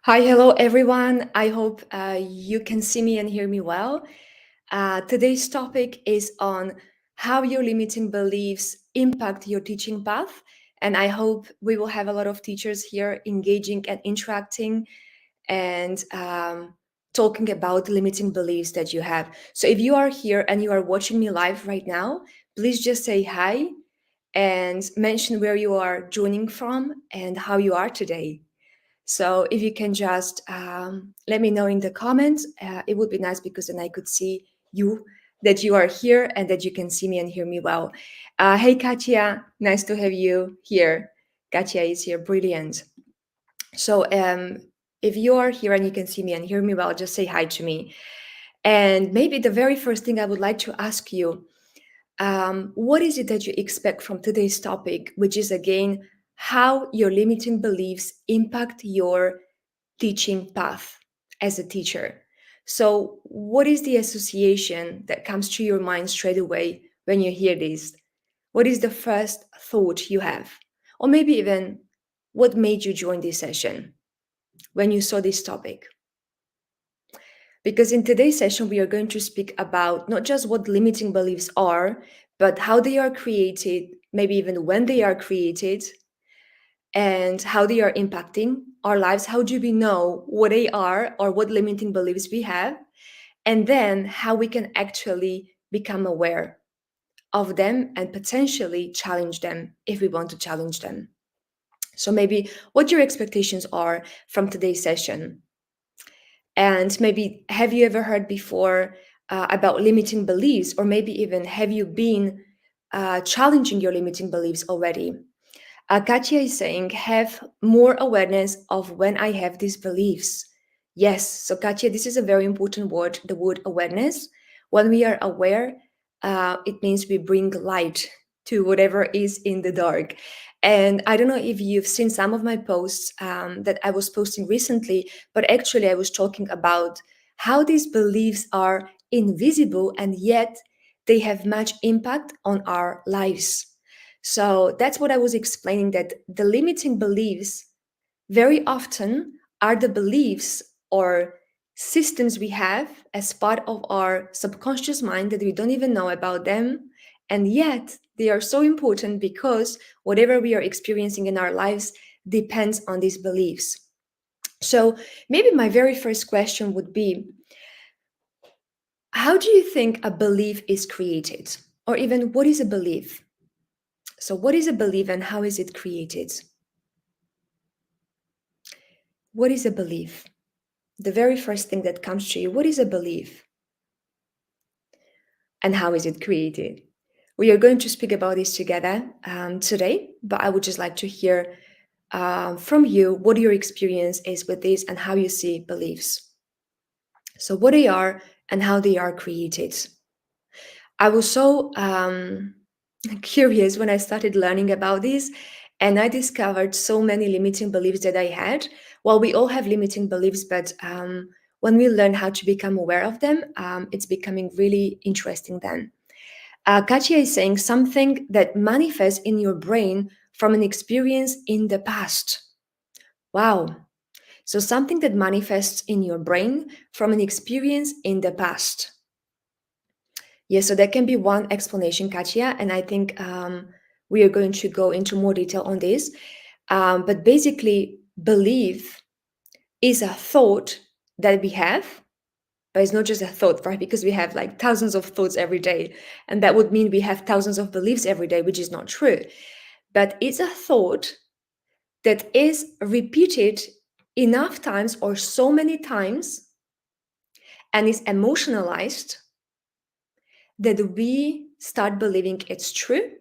Hi, hello everyone. I hope you can see me and hear me well. Today's topic is on how your limiting beliefs impact your teaching path. And I hope we will have a lot of teachers here engaging and interacting and talking about the limiting beliefs that you have. So if you are here and you are watching me live right now, please just say hi and mention where you are joining from and how you are today. So if you can just let me know in the comments, it would be nice because then I could see you, that you are here and that you can see me and hear me well. Hey, Katya, nice to have you here. Katya is here, brilliant. So if you are here and you can see me and hear me well, just say hi to me. And maybe the very first thing I would like to ask you, what is it that you expect from today's topic, which is again, how your limiting beliefs impact your teaching path as a teacher. So, what is the association that comes to your mind straight away when you hear this? What is the first thought you have? Or maybe even what made you join this session when you saw this topic? Because in today's session, we are going to speak about not just what limiting beliefs are, but how they are created, maybe even when they are created, and how they are impacting our lives. How do we know what they are or what limiting beliefs we have? And then how we can actually become aware of them and potentially challenge them if we want to challenge them. So, maybe what your expectations are from today's session. And maybe have you ever heard before about limiting beliefs, or maybe even have you been challenging your limiting beliefs already? Katya is saying, have more awareness of when I have these beliefs. Yes, so Katya, this is a very important word, the word awareness. When we are aware, it means we bring light to whatever is in the dark. And I don't know if you've seen some of my posts that I was posting recently, but actually I was talking about how these beliefs are invisible and yet they have much impact on our lives. So that's what I was explaining, that the limiting beliefs very often are the beliefs or systems we have as part of our subconscious mind that we don't even know about them. And yet they are so important because whatever we are experiencing in our lives depends on these beliefs. So maybe my very first question would be, how do you think a belief is created? Or even what is a belief? So, what is a belief and how is it created? What is a belief? The very first thing that comes to you, what is a belief? And how is it created? We are going to speak about this together today, but I would just like to hear from you what your experience is with this and how you see beliefs. So, what they are and how they are created. I was so curious when I started learning about this, and I discovered so many limiting beliefs that I had. Well, we all have limiting beliefs, but when we learn how to become aware of them, it's becoming really interesting then. Katya is saying something that manifests in your brain from an experience in the past. Wow. So, something that manifests in your brain from an experience in the past. Yes, so that can be one explanation, Katya, and I think we are going to go into more detail on this. But basically, belief is a thought that we have, but it's not just a thought, right? Because we have like thousands of thoughts every day, and that would mean we have thousands of beliefs every day, which is not true. But it's a thought that is repeated enough times or so many times and is emotionalized that we start believing it's true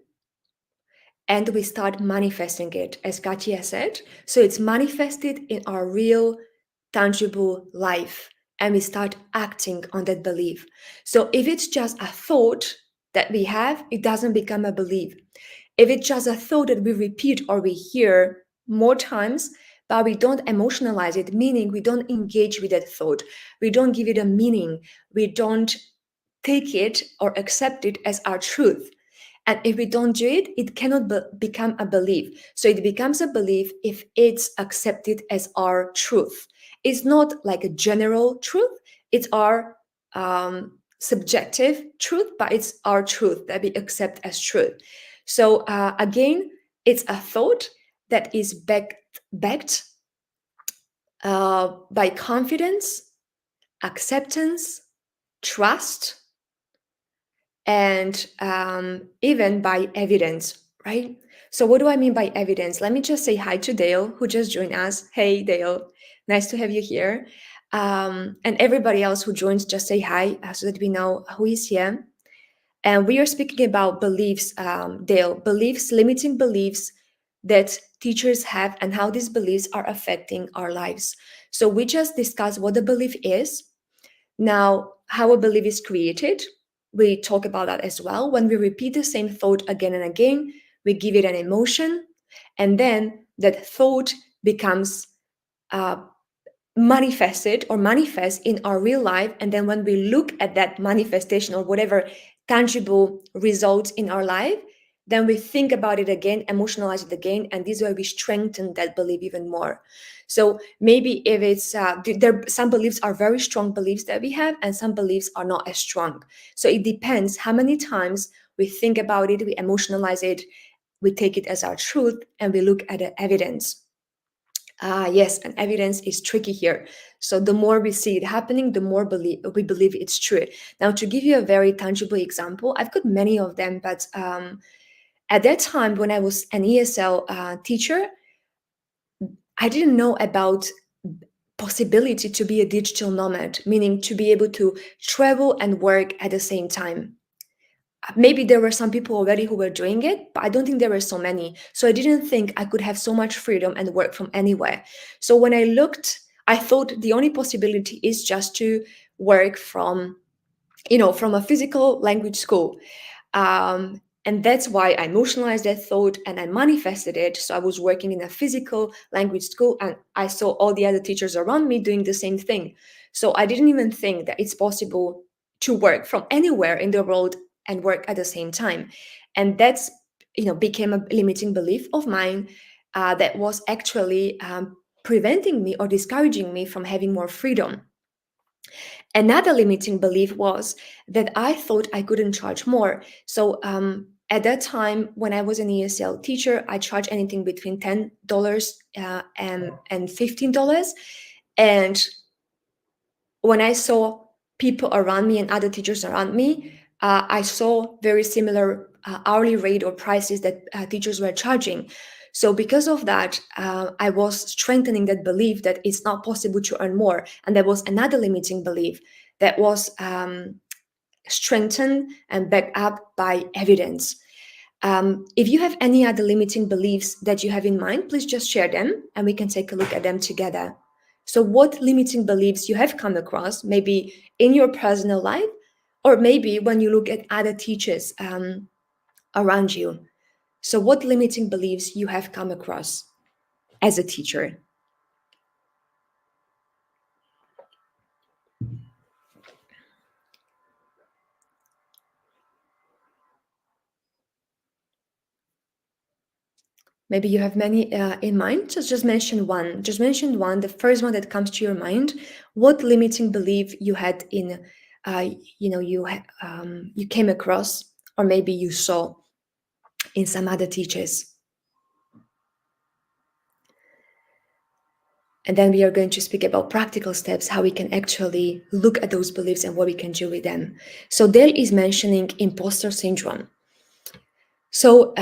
and we start manifesting it, as Katya said. So it's manifested in our real, tangible life, and we start acting on that belief. So if it's just a thought that we have, it doesn't become a belief. If it's just a thought that we repeat or we hear more times, but we don't emotionalize it, meaning we don't engage with that thought, we don't give it a meaning, we don't take it or accept it as our truth, And if we don't do it, it cannot become a belief. So it becomes a belief if it's accepted as our truth. It's not like a general truth, it's our subjective truth, but it's our truth that we accept as truth. So again, it's a thought that is backed by confidence, acceptance, trust, and even by evidence, right? So, what do I mean by evidence? Let me just say hi to Dale, who just joined us. Hey, Dale, nice to have you here. And everybody else who joins, just say hi so that we know who is here. And we are speaking about beliefs, Dale, beliefs, limiting beliefs that teachers have and how these beliefs are affecting our lives. So, we just discussed what the belief is. Now, how a belief is created, we talk about that as well. When we repeat the same thought again and again, we give it an emotion, and then that thought becomes uh, manifested or manifest in our real life. And then when we look at that manifestation or whatever tangible results in our life, then we think about it again, emotionalize it again, and this way we strengthen that belief even more. So maybe if it's there, some beliefs are very strong beliefs that we have, and some beliefs are not as strong. So it depends how many times we think about it, we emotionalize it, we take it as our truth, and we look at the evidence. Yes, and evidence is tricky here. So the more we see it happening, the more we believe it's true. Now, to give you a very tangible example, I've got many of them, but at that time when I was an ESL teacher, I didn't know about possibility to be a digital nomad, meaning to be able to travel and work at the same time. Maybe there were some people already who were doing it, but I don't think there were so many. So I didn't think I could have so much freedom and work from anywhere. So when I looked, I thought the only possibility is just to work from, from a physical language school. And that's why I emotionalized that thought and I manifested it. So I was working in a physical language school and I saw all the other teachers around me doing the same thing. So I didn't even think that it's possible to work from anywhere in the world and work at the same time. And that's, became a limiting belief of mine that was actually preventing me or discouraging me from having more freedom. Another limiting belief was that I thought I couldn't charge more. So at that time, when I was an ESL teacher, I charged anything between $10 and $15. And when I saw people around me and other teachers around me, I saw very similar hourly rate or prices that teachers were charging. So because of that, I was strengthening that belief that it's not possible to earn more. And there was another limiting belief that was strengthened and backed up by evidence. If you have any other limiting beliefs that you have in mind, please just share them and we can take a look at them together. So, what limiting beliefs you have come across, maybe in your personal life, or maybe when you look at other teachers around you? So, what limiting beliefs you have come across as a teacher? Maybe you have many in mind. Just mention one. Just mention one. The first one that comes to your mind. What limiting belief you had in, you came across, or maybe you saw in some other teachers. And then we are going to speak about practical steps, how we can actually look at those beliefs and what we can do with them. So Dale is mentioning imposter syndrome. So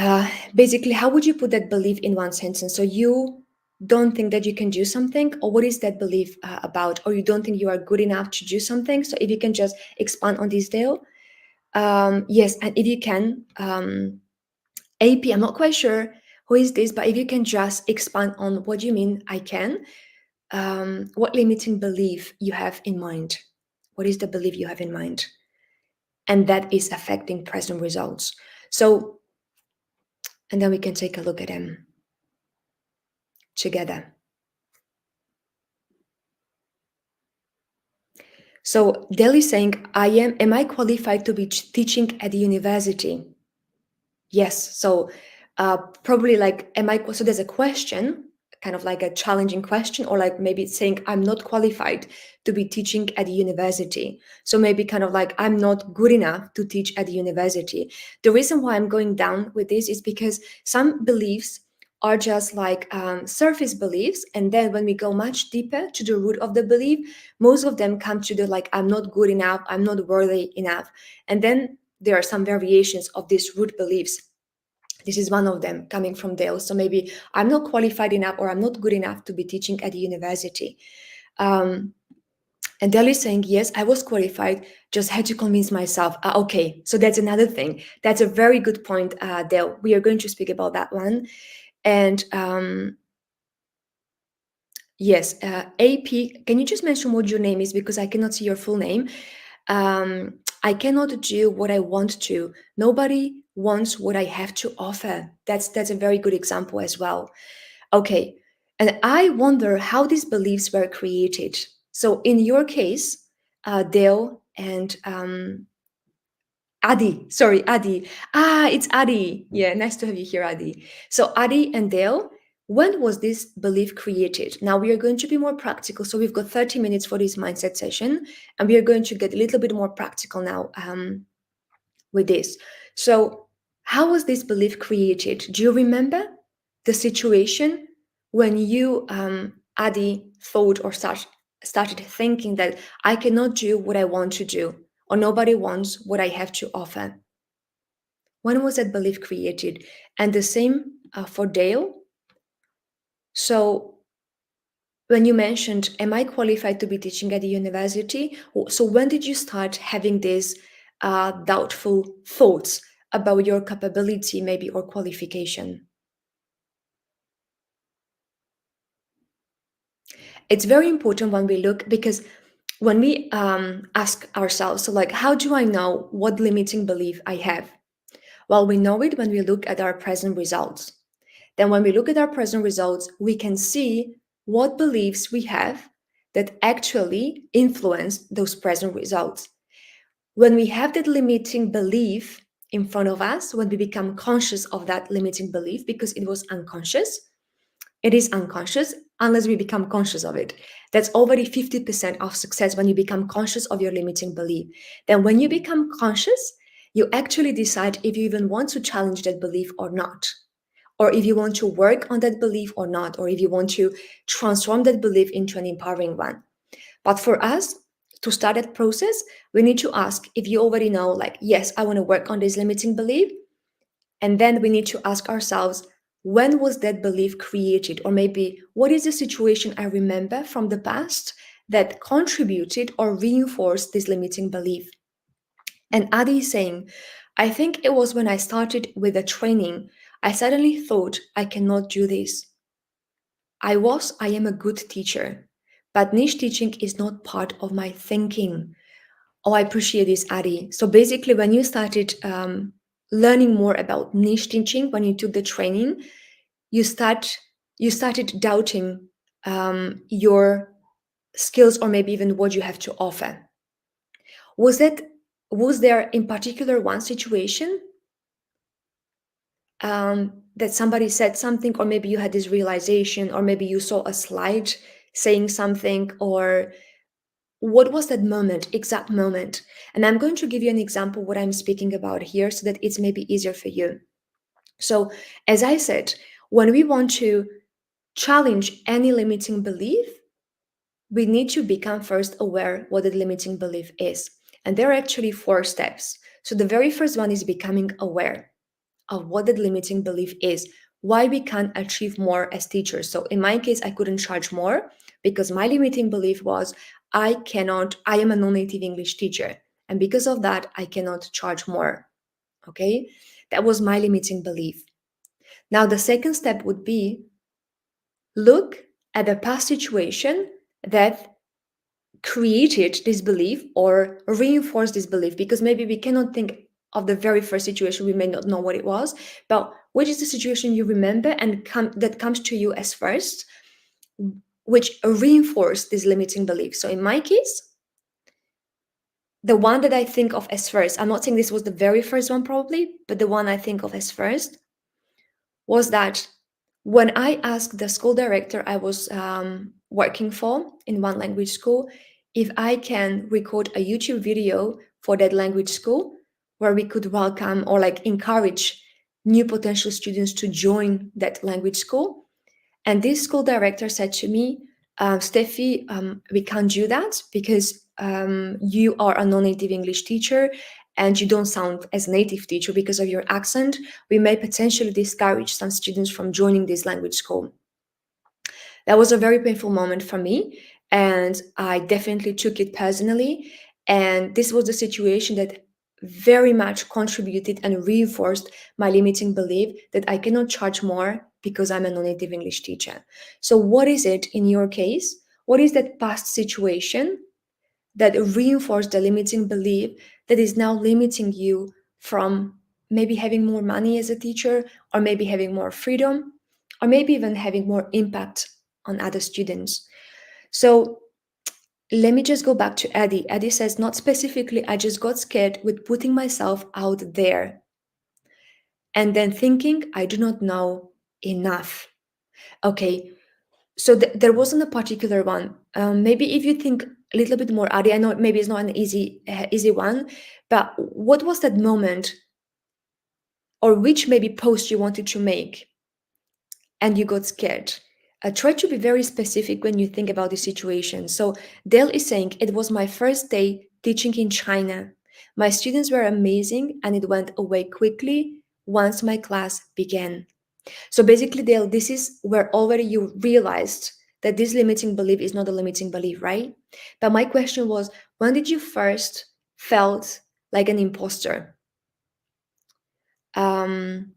basically, how would you put that belief in one sentence? So you don't think that you can do something, or what is that belief about? Or you don't think you are good enough to do something? So if you can just expand on this, Dale. Yes, and if you can, AP, I'm not quite sure who is this, but if you can just expand on what you mean, I can. What limiting belief you have in mind? What is the belief you have in mind? And that is affecting present results. So, and then we can take a look at them together. So Dale is saying, am I qualified to be teaching at the university? Yes. So probably like, am I, so there's a question, kind of like a challenging question, or like maybe it's saying, I'm not qualified to be teaching at the university. So maybe kind of like, I'm not good enough to teach at the university. The reason why I'm going down with this is because some beliefs are just like surface beliefs. And then when we go much deeper to the root of the belief, most of them come to the like, I'm not good enough, I'm not worthy enough. And then there are some variations of these root beliefs. This is one of them coming from Dale. So maybe I'm not qualified enough or I'm not good enough to be teaching at the university. Um, and Dale is saying, yes, I was qualified, just had to convince myself. Okay, so that's another thing. That's a very good point, Dale. We are going to speak about that one. And yes, AP, can you just mention what your name is because I cannot see your full name? I cannot do what I want to. Nobody wants what I have to offer. That's a very good example as well. Okay, and I wonder how these beliefs were created. So in your case, Dale and Adi, sorry, Adi. It's Adi. Yeah, nice to have you here, Adi. So Adi and Dale, when was this belief created? Now we are going to be more practical. So we've got 30 minutes for this mindset session, and we are going to get a little bit more practical now with this. So how was this belief created? Do you remember the situation when you, Adi, thought or started thinking that I cannot do what I want to do, or nobody wants what I have to offer? When was that belief created? And the same for Dale. So when you mentioned, am I qualified to be teaching at the university? So when did you start having these doubtful thoughts about your capability, maybe, or qualification? It's very important when we look, because when we ask ourselves, so like, how do I know what limiting belief I have? Well, we know it when we look at our present results. Then, when we look at our present results, we can see what beliefs we have that actually influence those present results. When we have that limiting belief in front of us, when we become conscious of that limiting belief, because it was unconscious, it is unconscious unless we become conscious of it. That's already 50% of success when you become conscious of your limiting belief. Then, when you become conscious, you actually decide if you even want to challenge that belief or not, or if you want to work on that belief or not, or if you want to transform that belief into an empowering one. But for us to start that process, we need to ask if you already know, like, yes, I want to work on this limiting belief. And then we need to ask ourselves, when was that belief created? Or maybe, what is the situation I remember from the past that contributed or reinforced this limiting belief? And Adi is saying, I think it was when I started with the training, I suddenly thought I cannot do this. I am a good teacher, but niche teaching is not part of my thinking. Oh, I appreciate this, Adi. So basically, when you started learning more about niche teaching, when you took the training, you start you started doubting your skills, or maybe even what you have to offer. Was that was there in particular one situation that somebody said something, or maybe you had this realization, or maybe you saw a slide saying something, or what was that moment, exact moment? And I'm going to give you an example what I'm speaking about here so that it's maybe easier for you. So, as I said, when we want to challenge any limiting belief, we need to become first aware what the limiting belief is. And there are actually 4 steps. So, the very first one is becoming aware of what that limiting belief is, why we can't achieve more as teachers. So in my case, I couldn't charge more because my limiting belief was I am a non-native English teacher. And because of that, I cannot charge more. Okay. That was my limiting belief. Now, the second step would be look at the past situation that created this belief or reinforced this belief, because maybe we cannot think of the very first situation, we may not know what it was, but which is the situation you remember and that comes to you as first, which reinforced this limiting belief. So in my case, the one that I think of as first, I'm not saying this was the very first one probably, but the one I think of as first was that when I asked the school director I was working for in one language school if I can record a YouTube video for that language school where we could welcome or like encourage new potential students to join that language school. And this school director said to me, Steffi, we can't do that because you are a non-native English teacher and you don't sound as a native teacher because of your accent. We may potentially discourage some students from joining this language school. That was a very painful moment for me, and I definitely took it personally. And this was the situation that very much contributed and reinforced my limiting belief that I cannot charge more because I'm a non-native English teacher. So, what is it in your case? What is that past situation that reinforced the limiting belief that is now limiting you from maybe having more money as a teacher, or maybe having more freedom, or maybe even having more impact on other students? So let me just go back to Eddie. Eddie says, not specifically, I just got scared with putting myself out there and then thinking I do not know enough. Okay, so there wasn't a particular one. Maybe if you think a little bit more, Adi, I know maybe it's not an easy one, but what was that moment, or which maybe post you wanted to make, and you got scared? Try to be very specific when you think about the situation. So Dale is saying it was my first day teaching in China. My students were amazing, and it went away quickly once my class began. So basically, Dale, this is where already you realized that this limiting belief is not a limiting belief, right? But my question was, when did you first felt like an imposter? Um,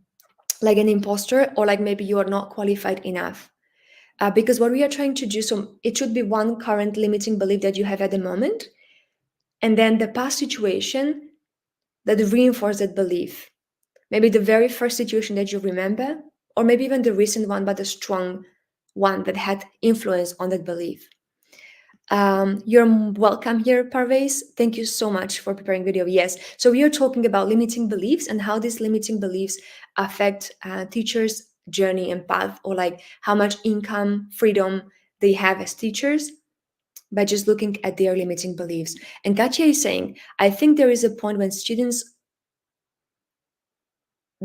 like an imposter, or like maybe you are not qualified enough? Because what we are trying to do, so it should be one current limiting belief that you have at the moment, and then the past situation that reinforced that belief. Maybe the very first situation that you remember, or maybe even the recent one, but a strong one that had influence on that belief. You're welcome here, Parvez. Thank you so much for preparing video. Yes, so we are talking about limiting beliefs and how these limiting beliefs affect teachers' journey and path, or like how much income, freedom they have as teachers by just looking at their limiting beliefs. And Katya is saying, I think there is a point when students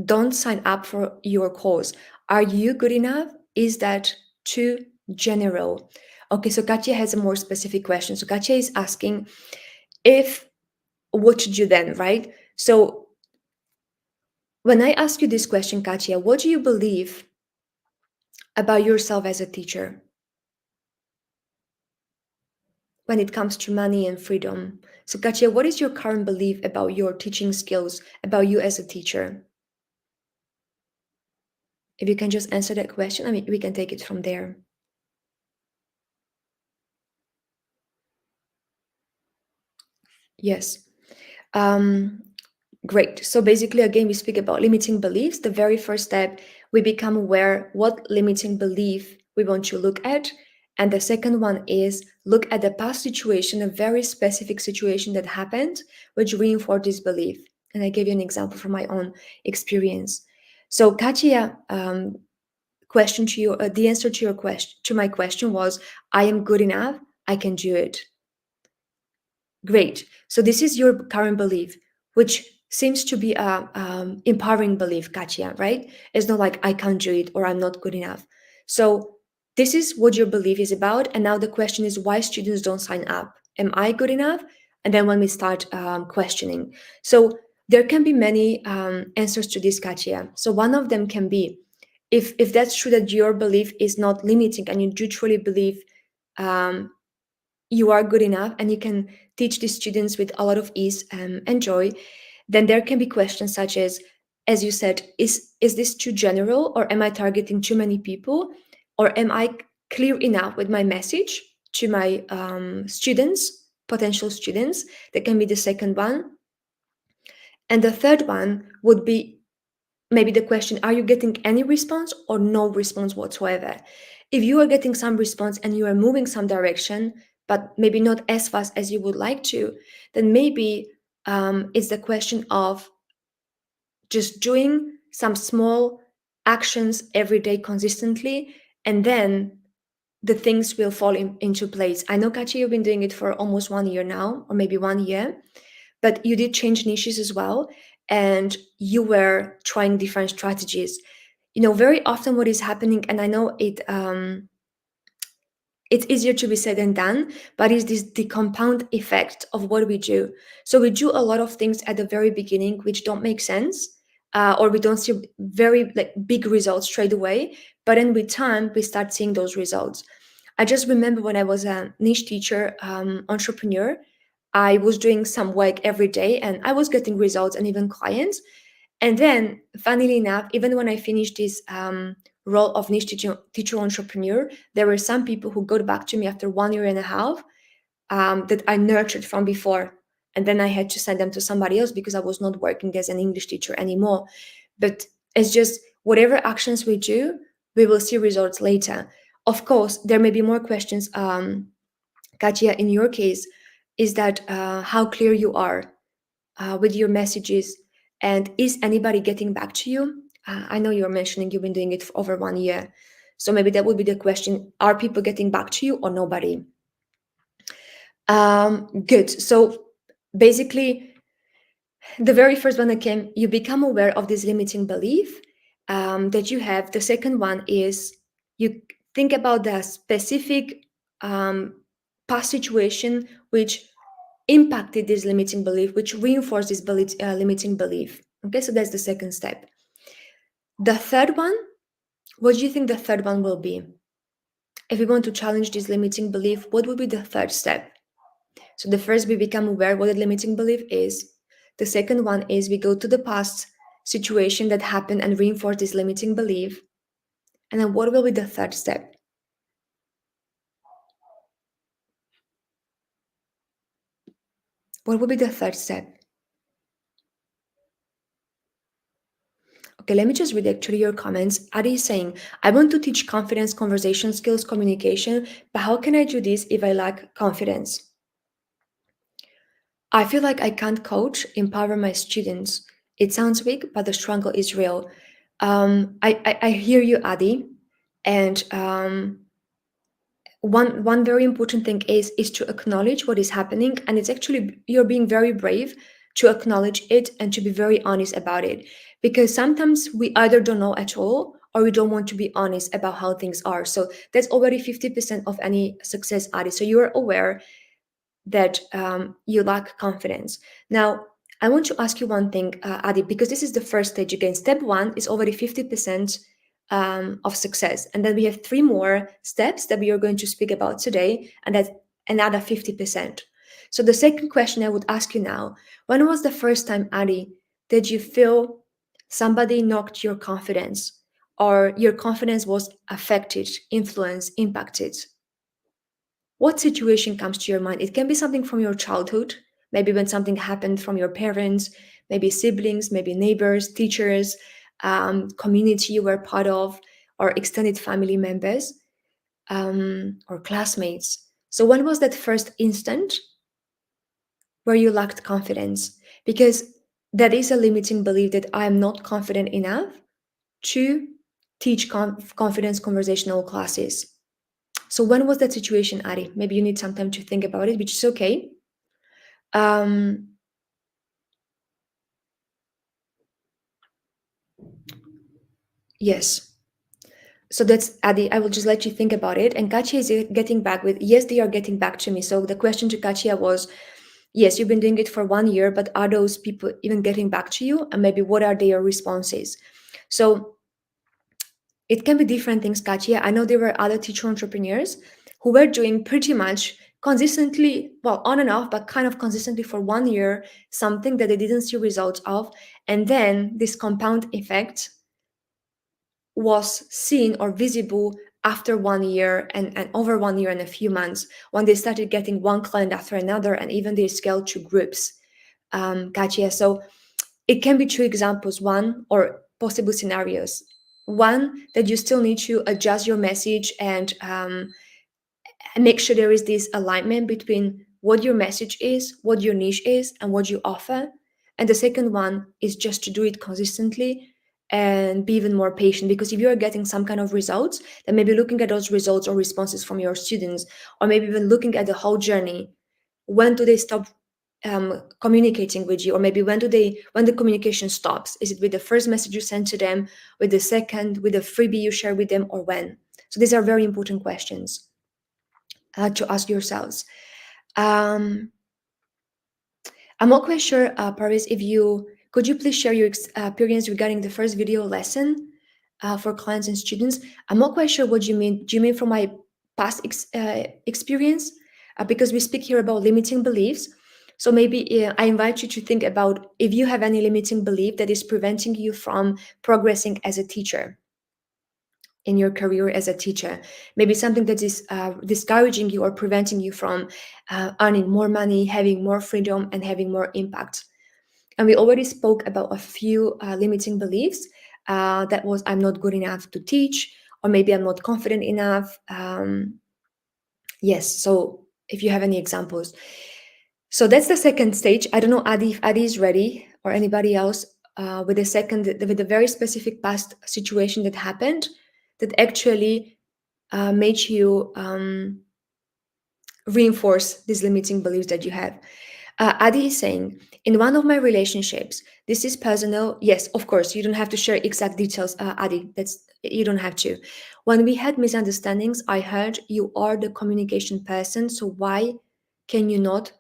don't sign up for your course. Are you good enough? Is that too general? Okay, so Katya has a more specific question. So Katya is asking if what to do then, right? So when I ask you this question, Katya, what do you believe about yourself as a teacher when it comes to money and freedom? So Katya, what is your current belief about your teaching skills, about you as a teacher? If you can just answer that question, I mean, we can take it from there. Yes. Um, Great. So basically, again, we speak about limiting beliefs. The very first step, we become aware what limiting belief we want to look at. And the second one is look at the past situation, a very specific situation that happened, which reinforced this belief. And I gave you an example from my own experience. So Katya, question to you, the answer to your question, to my question was, I am good enough. I can do it. Great. So this is your current belief, which seems to be a empowering belief, Katya, right? It's not like I can't do it or I'm not good enough. So this is what your belief is about. And now the question is why students don't sign up. Am I good enough? And then when we start questioning. So there can be many answers to this, Katya. So one of them can be, if that's true that your belief is not limiting and you do truly believe um, you are good enough and you can teach the students with a lot of ease and joy, then there can be questions such as you said, is this too general, or am I targeting too many people, or am I clear enough with my message to my students, potential students? That can be the second one. And the third one would be maybe the question, are you getting any response or no response whatsoever? If you are getting some response and you are moving some direction, but maybe not as fast as you would like to, then maybe it's the question of just doing some small actions every day consistently, and then the things will fall into place. I know, Kachi, you've been doing it for almost 1 year now, or maybe 1 year, but you did change niches as well, and you were trying different strategies. Very often what is happening, and I know it's easier to be said than done, but it's the compound effect of what we do. So we do a lot of things at the very beginning which don't make sense, or we don't see very like big results straight away, but then with time we start seeing those results. I just remember when I was a niche teacher, entrepreneur, I was doing some work every day and I was getting results and even clients. And then, funnily enough, even when I finished this role of niche teacher entrepreneur, there were some people who got back to me after 1 year and a half, that I nurtured from before. And then I had to send them to somebody else because I was not working as an English teacher anymore. But it's just whatever actions we do, we will see results later. Of course, there may be more questions, Katia, in your case, is that how clear you are with your messages, and is anybody getting back to you? I know you're mentioning you've been doing it for over 1 year, so maybe that would be the question: are people getting back to you or nobody? Good. So basically, the very first one that came, you become aware of this limiting belief that you have. The second one is you think about the specific um, past situation which impacted this limiting belief, which reinforced this limiting belief. Okay, so that's the second step. The third one, what do you think the third one will be? If we want to challenge this limiting belief, what would be the third step? So the first, we become aware what a limiting belief is. The second one is we go to the past situation that happened and reinforce this limiting belief. And then what will be the third step? What will be the third step? Okay, let me just read actually your comments. Adi is saying, I want to teach confidence, conversation skills, communication, but how can I do this if I lack confidence? I feel like I can't coach, empower my students. It sounds weak, but the struggle is real. I hear you, Adi. And one very important thing is to acknowledge what is happening, and it's actually you're being very brave to acknowledge it and to be very honest about it, because sometimes we either don't know at all or we don't want to be honest about how things are. So that's already 50% of any success, Adi. So you're aware that you lack confidence. Now, I want to ask you one thing, Adi, because this is the first stage. Again, step one is already 50% of success. And then we have three more steps that we are going to speak about today, and that's another 50%. So the second question I would ask you now, when was the first time, Adi, did you feel somebody knocked your confidence, or your confidence was affected, influenced, impacted? What situation comes to your mind? It can be something from your childhood, maybe when something happened from your parents, maybe siblings, maybe neighbors, teachers, community you were part of, or extended family members, or classmates. So, when was that first instant where you lacked confidence? Because that is a limiting belief that I am not confident enough to teach confidence conversational classes. So when was that situation, Ari? Maybe you need some time to think about it, which is okay. Um, yes. So that's Adi. I will just let you think about it. And Katia is getting back with, yes, they are getting back to me. So the question to Katia was, yes, you've been doing it for 1 year, but are those people even getting back to you? And maybe what are their responses? So it can be different things, Katia. I know there were other teacher entrepreneurs who were doing pretty much consistently, well, on and off, but kind of consistently for 1 year, something that they didn't see results of. And then this compound effect was seen or visible after 1 year and over 1 year and a few months, when they started getting one client after another, and even they scaled to groups. Katia. So it can be two examples, one, or possible scenarios. One, that you still need to adjust your message and and make sure there is this alignment between what your message is, what your niche is, and what you offer. And the second one is just to do it consistently and be even more patient, because if you are getting some kind of results, then maybe looking at those results or responses from your students, or maybe even looking at the whole journey, when do they stop communicating with you, or maybe when the communication stops? Is it with the first message you send to them, with the second, with the freebie you share with them, or when? So these are very important questions to ask yourselves. um, I'm not quite sure, Paris, if you could you please share your experience regarding the first video lesson for clients and students. I'm not quite sure what you mean. Do you mean from my past experience? Because we speak here about limiting beliefs. So maybe I invite you to think about if you have any limiting belief that is preventing you from progressing as a teacher in your career as a teacher. Maybe something that is discouraging you or preventing you from earning more money, having more freedom, and having more impact. And we already spoke about a few limiting beliefs. That was, I'm not good enough to teach, or maybe I'm not confident enough. Yes, so if you have any examples. So that's the second stage. I don't know, Adi, if Adi is ready, or anybody else with with a very specific past situation that happened that actually made you reinforce these limiting beliefs that you have. Adi is saying, in one of my relationships, this is personal. Yes, of course, you don't have to share exact details, Adi. You don't have to. When we had misunderstandings, I heard you are the communication person. So why can you not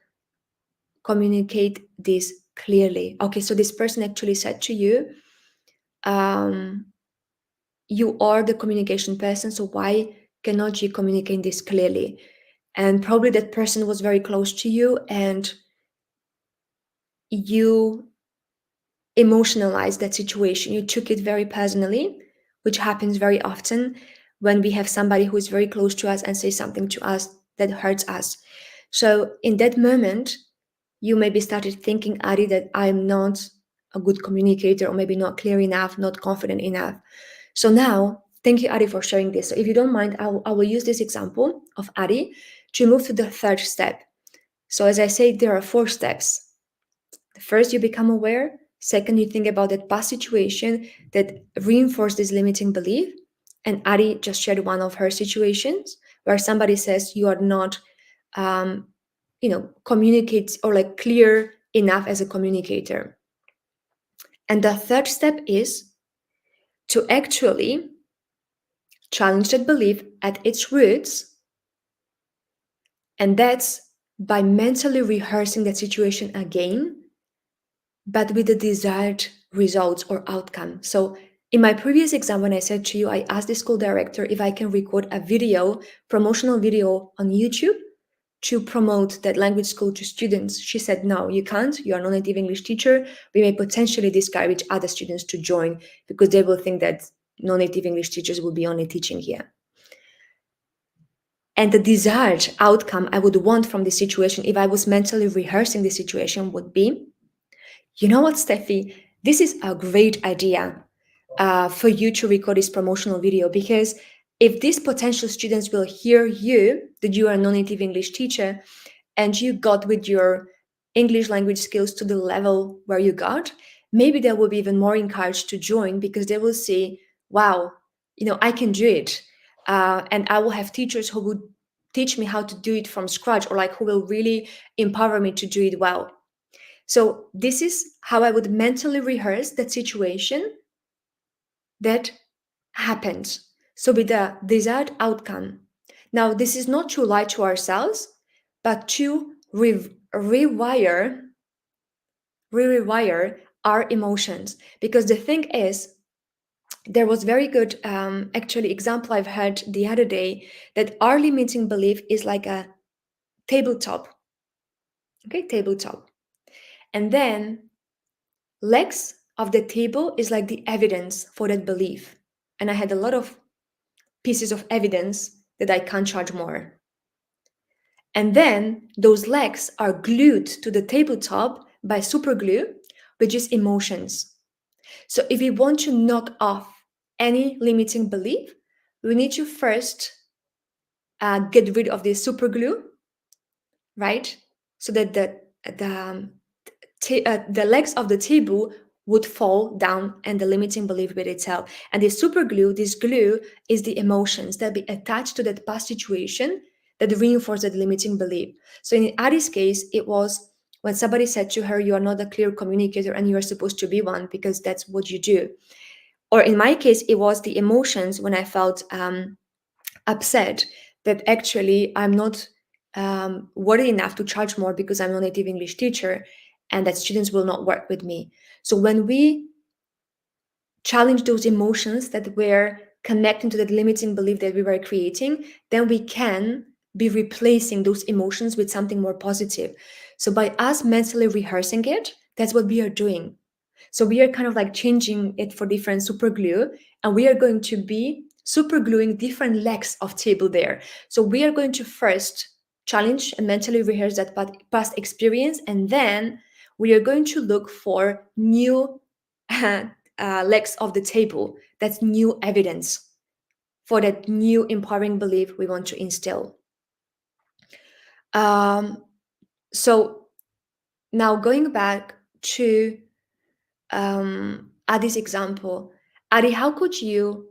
communicate this clearly? Okay, so this person actually said to you, um, you are the communication person. So why cannot you communicate this clearly? And probably that person was very close to you, and you emotionalized that situation. You took it very personally, which happens very often when we have somebody who is very close to us and say something to us that hurts us. So in that moment, you maybe started thinking, Ari, that I'm not a good communicator, or maybe not clear enough, not confident enough. So now, thank you, Ari, for sharing this. So if you don't mind, I will use this example of Ari to move to the third step. So as I said, there are 4 steps. First, you become aware. Second, you think about that past situation that reinforced this limiting belief. And Ari just shared one of her situations where somebody says you are not, um, communicate or like clear enough as a communicator. And the third step is to actually challenge that belief at its roots. And that's by mentally rehearsing that situation again, but with the desired results or outcome. So in my previous exam, when I said to you, I asked the school director if I can record a video, promotional video on YouTube to promote that language school to students. She said, no, you can't. You are a non-native English teacher. We may potentially discourage other students to join because they will think that non-native English teachers will be only teaching here. And the desired outcome I would want from this situation, if I was mentally rehearsing the situation, would be, you know what, Steffi, this is a great idea for you to record this promotional video, because if these potential students will hear you, that you are a non-native English teacher, and you got with your English language skills to the level where you got, maybe they will be even more encouraged to join, because they will see, wow, I can do it. And I will have teachers who would teach me how to do it from scratch, or like who will really empower me to do it well. So this is how I would mentally rehearse that situation that happened. So with the desired outcome. Now, this is not to lie to ourselves, but to rewire our emotions. Because the thing is, there was very good actually example I've heard the other day, that our limiting belief is like a tabletop. Okay, tabletop. And then legs of the table is like the evidence for that belief. And I had a lot of pieces of evidence that I can't charge more. And then those legs are glued to the tabletop by super glue, which is emotions. So if we want to knock off any limiting belief, we need to first get rid of the super glue, right? So that the legs of the table would fall down and the limiting belief with itself. And the super glue, this glue, is the emotions that be attached to that past situation that reinforce that limiting belief. So in Adi's case, it was when somebody said to her, "You are not a clear communicator and you are supposed to be one because that's what you do." Or in my case, it was the emotions when I felt upset that actually I'm not worthy enough to charge more because I'm a native English teacher and that students will not work with me. So when we challenge those emotions that were connecting to that limiting belief that we were creating, then we can be replacing those emotions with something more positive. So by us mentally rehearsing it, that's what we are doing. So we are kind of like changing it for different super glue, and we are going to be super gluing different legs of table there. So we are going to first challenge and mentally rehearse that past experience, and then we are going to look for new legs of the table. That's new evidence for that new empowering belief we want to instill. Um, so now going back to Adi's example, Adi, how could you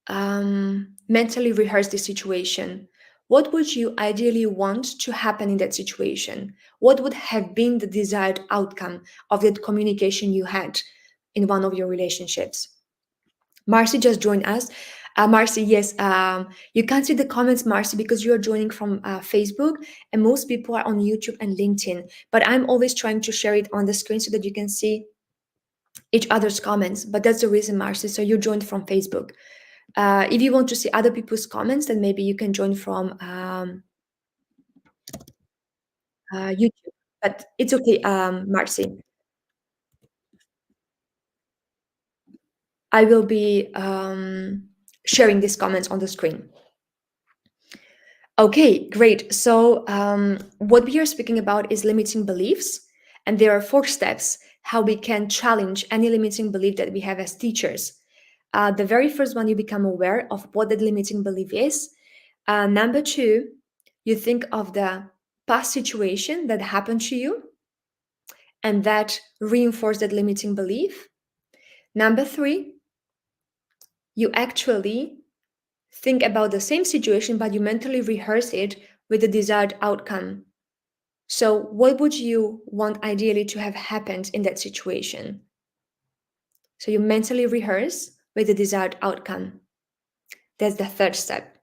mentally rehearse the situation? What would you ideally want to happen in that situation? What would have been the desired outcome of that communication you had in one of your relationships? Marcy just joined us. Marcy, yes, you can't see the comments, Marcy, because you are joining from Facebook, and most people are on YouTube and LinkedIn. But I'm always trying to share it on the screen so that you can see each other's comments. But that's the reason, Marcy. So you joined from Facebook. If you want to see other people's comments, then maybe you can join from YouTube. But it's okay, Marcy. I will be sharing these comments on the screen. Okay, great. So, what we are speaking about is limiting beliefs, and there are 4 steps how we can challenge any limiting belief that we have as teachers. The very first one, you become aware of what that limiting belief is. Number 2, you think of the past situation that happened to you and that reinforced that limiting belief. Number 3, you actually think about the same situation, but you mentally rehearse it with the desired outcome. So, what would you want ideally to have happened in that situation? So, you mentally rehearse with the desired outcome. That's the third step.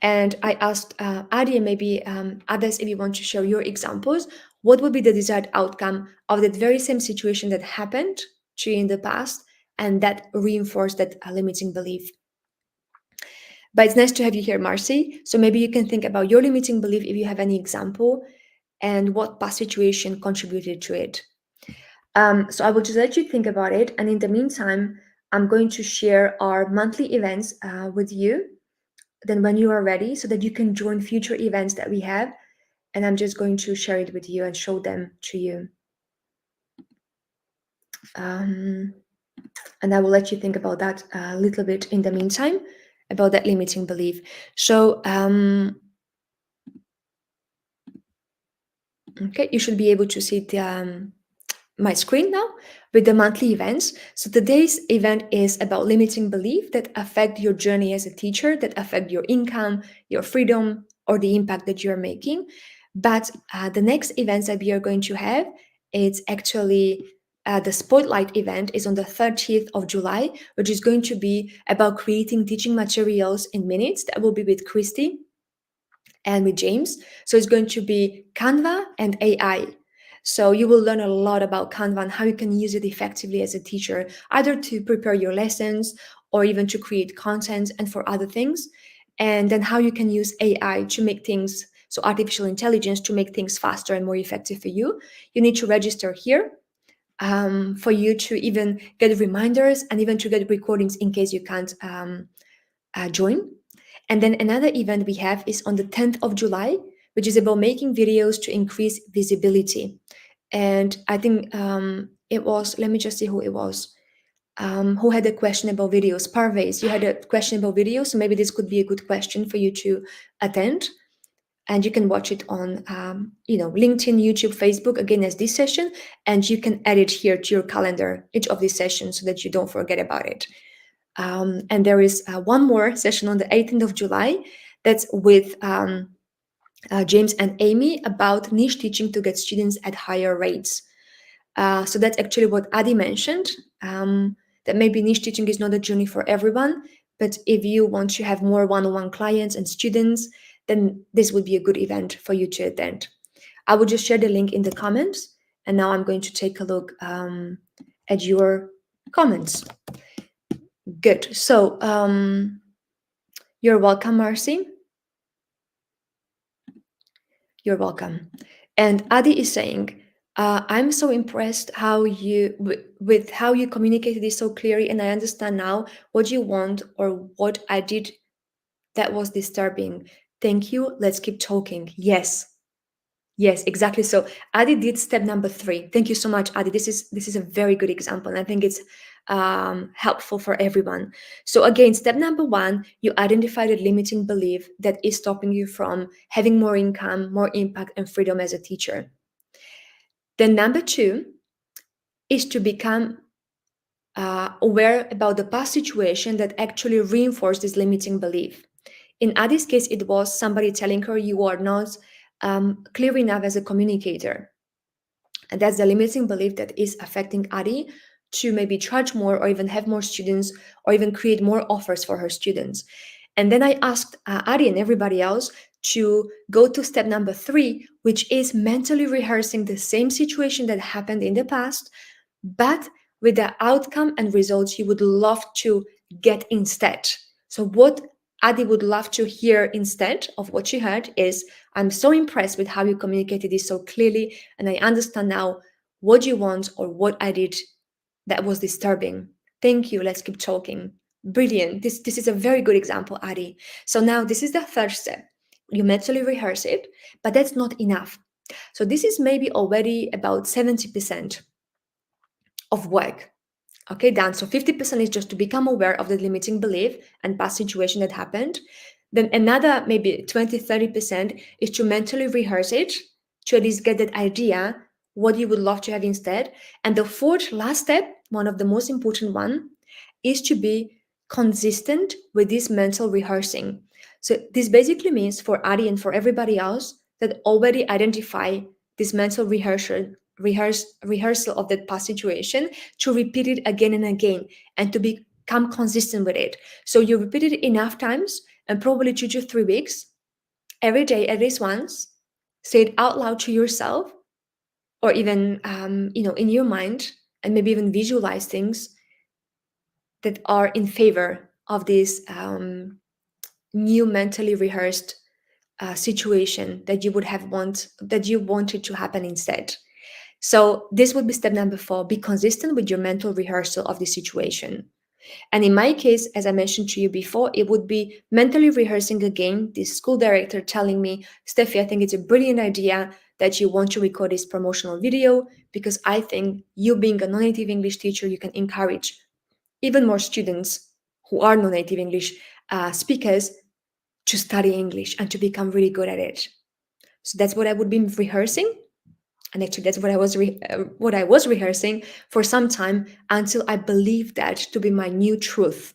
And I asked Adi and maybe others, if you want to share your examples, what would be the desired outcome of that very same situation that happened to you in the past and that reinforced that limiting belief? But it's nice to have you here, Marcy. So maybe you can think about your limiting belief if you have any example and what past situation contributed to it. So I will just let you think about it. And in the meantime, I'm going to share our monthly events with you. Then when you are ready, so that you can join future events that we have. And I'm just going to share it with you and show them to you. And I will let you think about that a little bit in the meantime, about that limiting belief. So, okay, you should be able to see my screen now with the monthly events. So today's event is about limiting belief that affect your journey as a teacher, that affect your income, your freedom, or the impact that you're making. But the next events that we are going to have, it's actually the Spotlight event is on the 30th of July, which is going to be about creating teaching materials in minutes. That will be with Christy and with James. So it's going to be Canva and AI. So you will learn a lot about Canva and how you can use it effectively as a teacher, either to prepare your lessons or even to create content and for other things. And then how you can use AI to make things, so artificial intelligence, to make things faster and more effective for you. You need to register here for you to even get reminders and even to get recordings in case you can't join. And then another event we have is on the 10th of July, which is about making videos to increase visibility. And I think it was, let me just see who it was. who had a question about videos. Parvez, you had a question about videos, so maybe this could be a good question for you to attend. And you can watch it on, LinkedIn, YouTube, Facebook, again as this session, and you can add it here to your calendar, each of these sessions, so that you don't forget about it. And there is one more session on the 18th of July that's with James and Amy about niche teaching to get students at higher rates. So that's actually what Adi mentioned, that maybe niche teaching is not a journey for everyone, but if you want to have more one-on-one clients and students, then this would be a good event for you to attend. I will just share the link in the comments, and now I'm going to take a look at your comments. Good. So you're welcome, Marcy. You're welcome. And Adi is saying, I'm so impressed with how you communicated this so clearly, and I understand now what you want or what I did that was disturbing. Thank you. Let's keep talking. Yes. Yes, exactly. So Adi did step number 3. Thank you so much, Adi. This is a very good example, and I think it's helpful for everyone. So again, step number 1, you identified a limiting belief that is stopping you from having more income, more impact, and freedom as a teacher. Then number 2 is to become aware about the past situation that actually reinforced this limiting belief. In Adi's case, it was somebody telling her you are not clear enough as a communicator. And that's the limiting belief that is affecting Adi to maybe charge more or even have more students or even create more offers for her students. And then I asked Adi and everybody else to go to step number 3, which is mentally rehearsing the same situation that happened in the past, but with the outcome and results you would love to get instead. So what Adi would love to hear instead of what she heard is, I'm so impressed with how you communicated this so clearly, and I understand now what you want or what I did that was disturbing. Thank you. Let's keep talking. Brilliant. This is a very good example, Adi. So now this is the third step. You mentally rehearse it, but that's not enough. So this is maybe already about 70% of work. Okay, done. So 50% is just to become aware of the limiting belief and past situation that happened. Then another maybe 20-30% is to mentally rehearse it, to at least get that idea what you would love to have instead. And the fourth last step, one of the most important one, is to be consistent with this mental rehearsing. So this basically means for Adi and for everybody else that already identify this mental rehearsal of that past situation, to repeat it again and again and to become consistent with it. So you repeat it enough times, and probably 2 to 3 weeks, every day at least once, say it out loud to yourself, or even in your mind, and maybe even visualize things that are in favor of this new mentally rehearsed situation that you wanted to happen instead. So this would be step number 4. Be consistent with your mental rehearsal of the situation. And in my case, as I mentioned to you before, it would be mentally rehearsing again, the school director telling me, Steffi, I think it's a brilliant idea that you want to record this promotional video, because I think you being a non-native English teacher, you can encourage even more students who are non-native English speakers to study English and to become really good at it. So that's what I would be rehearsing. And actually, that's what I was rehearsing for some time, until I believed that to be my new truth.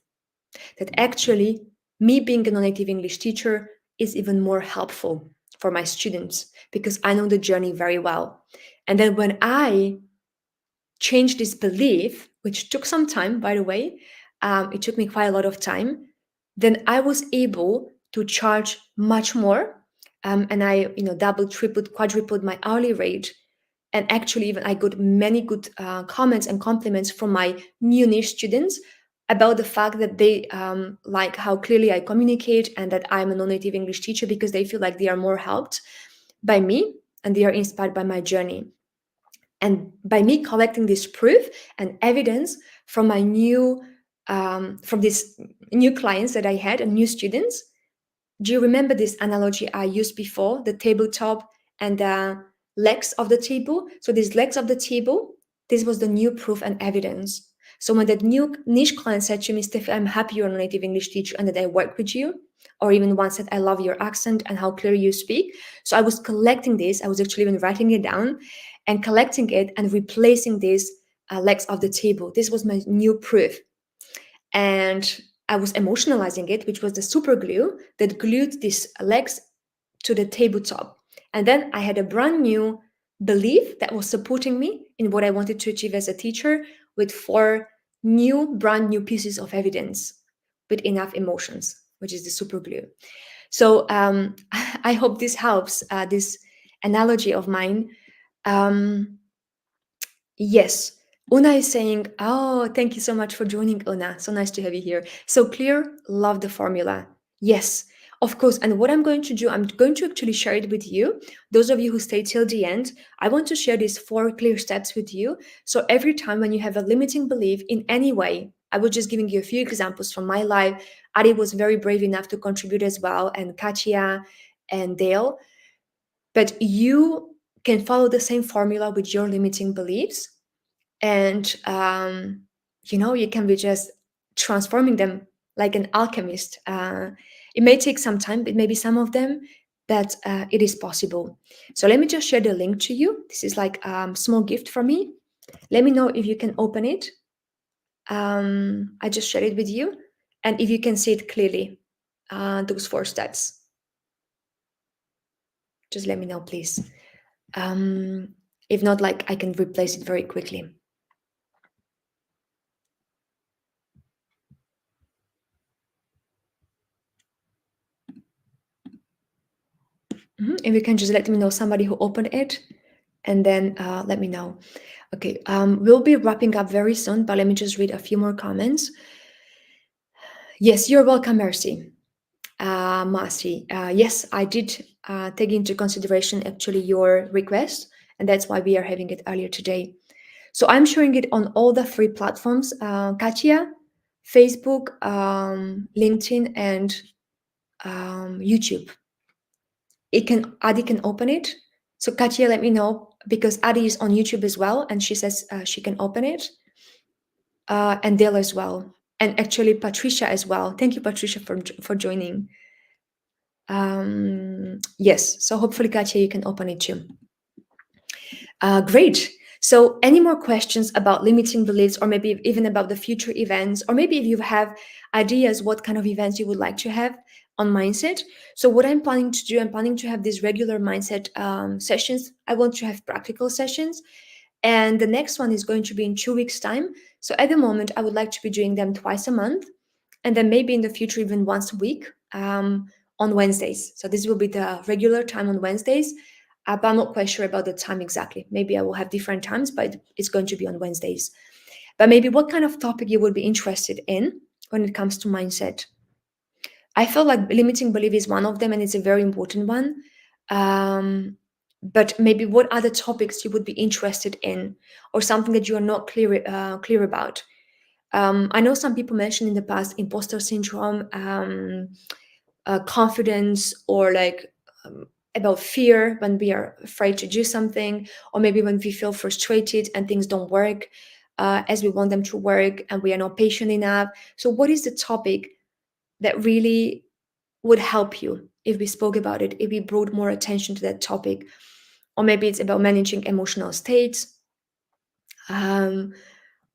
That actually, me being a non-native English teacher is even more helpful for my students, because I know the journey very well. And then when I changed this belief, which took some time, by the way, it took me quite a lot of time, then I was able to charge much more. And I, doubled, tripled, quadrupled my hourly rate. And actually, even I got many good comments and compliments from my new niche students about the fact that they like how clearly I communicate, and that I'm a non-native English teacher, because they feel like they are more helped by me and they are inspired by my journey. And by me collecting this proof and evidence from my from these new clients that I had and new students. Do you remember this analogy I used before, the tabletop and the legs of the table? So these legs of the table, this was the new proof and evidence. So when that new niche client said to me, Steffi, I'm happy you're a native English teacher and that I work with you, or even one said, I love your accent and how clear you speak. So I was collecting this. I was actually even writing it down and collecting it and replacing these legs of the table. This was my new proof. And I was emotionalizing it, which was the super glue that glued these legs to the tabletop. And then I had a brand new belief that was supporting me in what I wanted to achieve as a teacher with four brand new pieces of evidence with enough emotions, which is the super glue. So I hope this helps, this analogy of mine. Um, Yes. Una is saying, oh, thank you so much for joining, Una. So nice to have you here. So clear, love the formula. Yes, of course. And what I'm going to do, I'm going to actually share it with you. Those of you who stay till the end, I want to share these 4 clear steps with you. So every time when you have a limiting belief in any way, I was just giving you a few examples from my life. Ari was very brave enough to contribute as well, and Katia and Dale. But you can follow the same formula with your limiting beliefs, and you can be just transforming them like an alchemist. It may take some time, but maybe some of them, but it is possible. So let me just share the link to you. This is like a small gift from me. Let me know if you can open it. I just shared it with you, and if you can see it clearly, those 4 steps, just let me know, please. If not, like, I can replace it very quickly. If you can just let me know somebody who opened it, and then let me know. Okay, we'll be wrapping up very soon, but let me just read a few more comments. Yes, you're welcome, Mercy. Masi, yes, I did take into consideration actually your request, and that's why we are having it earlier today. So I'm sharing it on all the 3 platforms, Katia, Facebook, LinkedIn, and YouTube. Adi can open it. So Katia, let me know, because Adi is on YouTube as well, and she says she can open it, and Dale as well, and actually Patricia as well. Thank you, Patricia, for joining. Yes, so hopefully, Katia, you can open it too. Great. So any more questions about limiting beliefs, or maybe even about the future events, or maybe if you have ideas what kind of events you would like to have on mindset? So what I'm planning to do, I'm planning to have these regular mindset sessions. I want to have practical sessions, and the next one is going to be in 2 weeks time. So at the moment I would like to be doing them twice a month, and then maybe in the future even once a week, on Wednesdays. So this will be the regular time on Wednesdays, but I'm not quite sure about the time exactly. Maybe I will have different times, but it's going to be on Wednesdays. But maybe what kind of topic you would be interested in when it comes to mindset? I feel like limiting belief is one of them, and it's a very important one. Um, but maybe what other topics you would be interested in, or something that you are not clear about. I know some people mentioned in the past imposter syndrome, confidence, or like about fear when we are afraid to do something, or maybe when we feel frustrated and things don't work as we want them to work, and we are not patient enough. So, what is the topic that really would help you if we spoke about it, if we brought more attention to that topic? Or maybe it's about managing emotional states, um,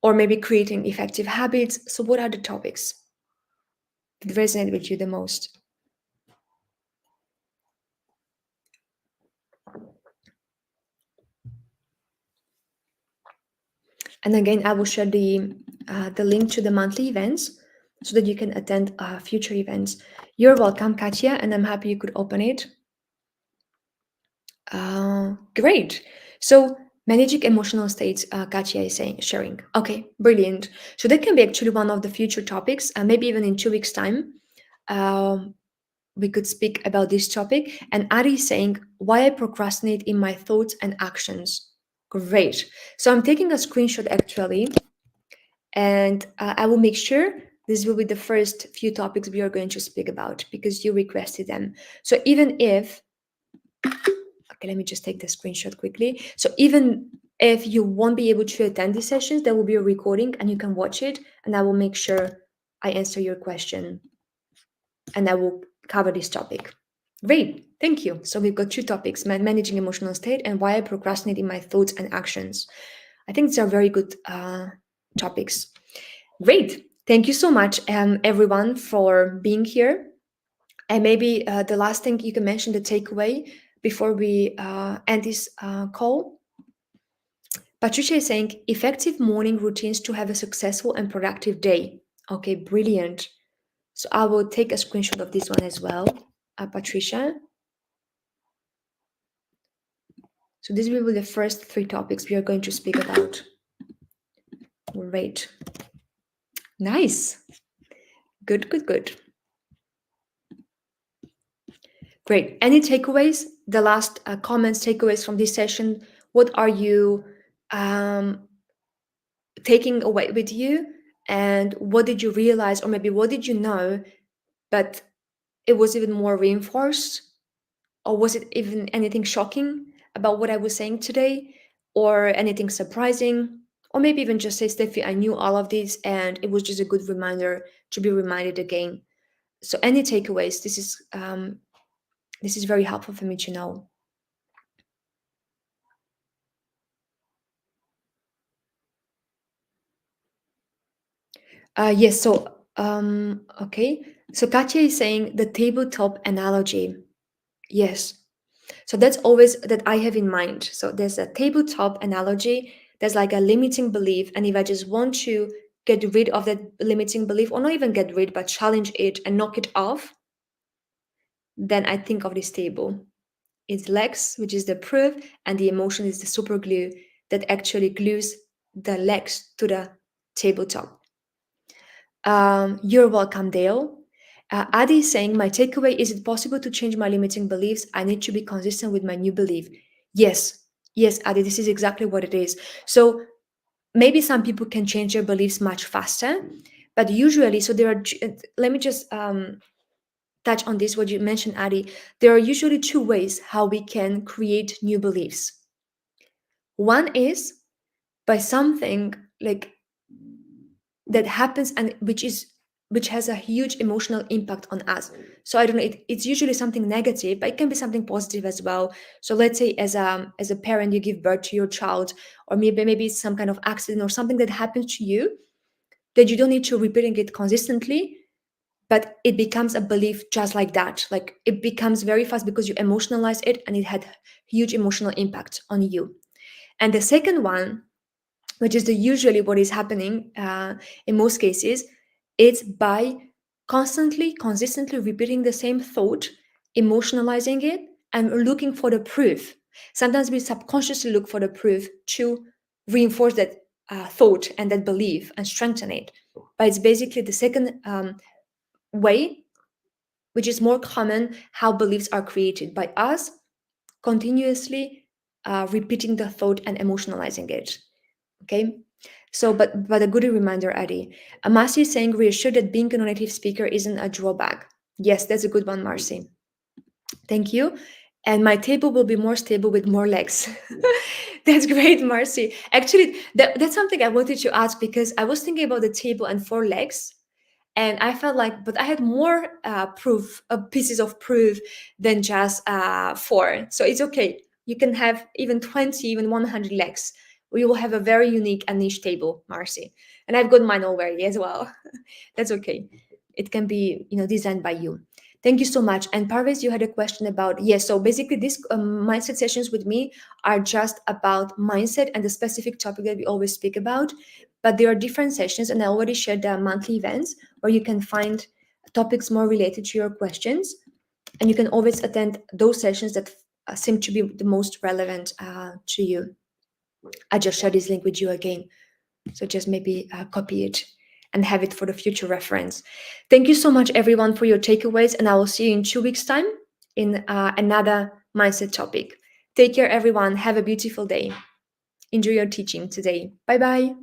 or maybe creating effective habits. So, what are the topics that resonate with you the most? And again, I will share the link to the monthly events so that you can attend future events. You're welcome, Katia, and I'm happy you could open it. Great. So managing emotional states, Katia is sharing. Okay, brilliant. So that can be actually one of the future topics, maybe even in 2 weeks' time. Um, we could speak about this topic. And Ari is saying, why I procrastinate in my thoughts and actions. Great. So I'm taking a screenshot actually, and I will make sure this will be the first few topics we are going to speak about because you requested them. So even if, okay, let me just take the screenshot quickly. So even If you won't be able to attend these sessions, there will be a recording and you can watch it, and I will make sure I answer your question and I will cover this topic. Great, thank you. So we've got two topics: managing emotional state and why I procrastinate in my thoughts and actions. I think these are very good topics. Great, thank you so much, everyone, for being here. And maybe the last thing you can mention, the takeaway before we end this call. Patricia is saying effective morning routines to have a successful and productive day. Okay, brilliant. So I will take a screenshot of this one as well, Patricia. So these will be the first three topics we are going to speak about. Great. Nice. Good, good, good. Great. Any takeaways? The last comments, takeaways from this session. What are you taking away with you? And what did you realize, or maybe what did you know, but it was even more reinforced? Or was it even anything shocking about what I was saying today? Or anything surprising? Or maybe even just say, Steffi, I knew all of these and it was just a good reminder to be reminded again. So any takeaways? This is very helpful for me to know. Yes, so okay. So Katya is saying the tabletop analogy. Yes. So that's always that I have in mind. So there's a tabletop analogy, there's like a limiting belief. And if I just want to get rid of that limiting belief, or not even get rid, but challenge it and knock it off, then I think of this table. It's legs, which is the proof, and the emotion is the super glue that actually glues the legs to the tabletop. You're welcome, Dale. Adi is saying, my takeaway is it possible to change my limiting beliefs? I need to be consistent with my new belief. Yes, yes, Adi, this is exactly what it is. So maybe some people can change their beliefs much faster, but usually, so there are, let me just touch on this, what you mentioned, Adi. There are usually two ways how we can create new beliefs. One is by something like that happens and which has a huge emotional impact on us. So I don't know, it's usually something negative, but it can be something positive as well. So let's say as a parent, you give birth to your child, or maybe it's some kind of accident or something that happens to you that you don't need to repeating it consistently, but it becomes a belief just like that. Like it becomes very fast because you emotionalize it and it had huge emotional impact on you. And the second one, which is usually what is happening in most cases, it's by consistently repeating the same thought, emotionalizing it, and looking for the proof. Sometimes we subconsciously look for the proof to reinforce that thought and that belief and strengthen it. But it's basically the second way, which is more common, how beliefs are created by us continuously repeating the thought and emotionalizing it. Okay. So, but a good reminder, Adi. Marcy is saying reassure that being a non-native speaker isn't a drawback. Yes, that's a good one, Marcy. Thank you. And my table will be more stable with more legs. That's great, Marcy. Actually, that's something I wanted to ask because I was thinking about the table and four legs, and I felt like, but I had more pieces of proof than just four. So it's okay. You can have even 20, even 100 legs. We will have a very unique and niche table, Marcy. And I've got mine already as well. That's okay. It can be, designed by you. Thank you so much. And Parvez, you had a question about, yes, so basically these mindset sessions with me are just about mindset and the specific topic that we always speak about. But there are different sessions, and I already shared the monthly events where you can find topics more related to your questions. And you can always attend those sessions that seem to be the most relevant to you. I just share this link with you again. So just maybe copy it and have it for the future reference. Thank you so much, everyone, for your takeaways. And I will see you in 2 weeks' time in another mindset topic. Take care, everyone. Have a beautiful day. Enjoy your teaching today. Bye bye.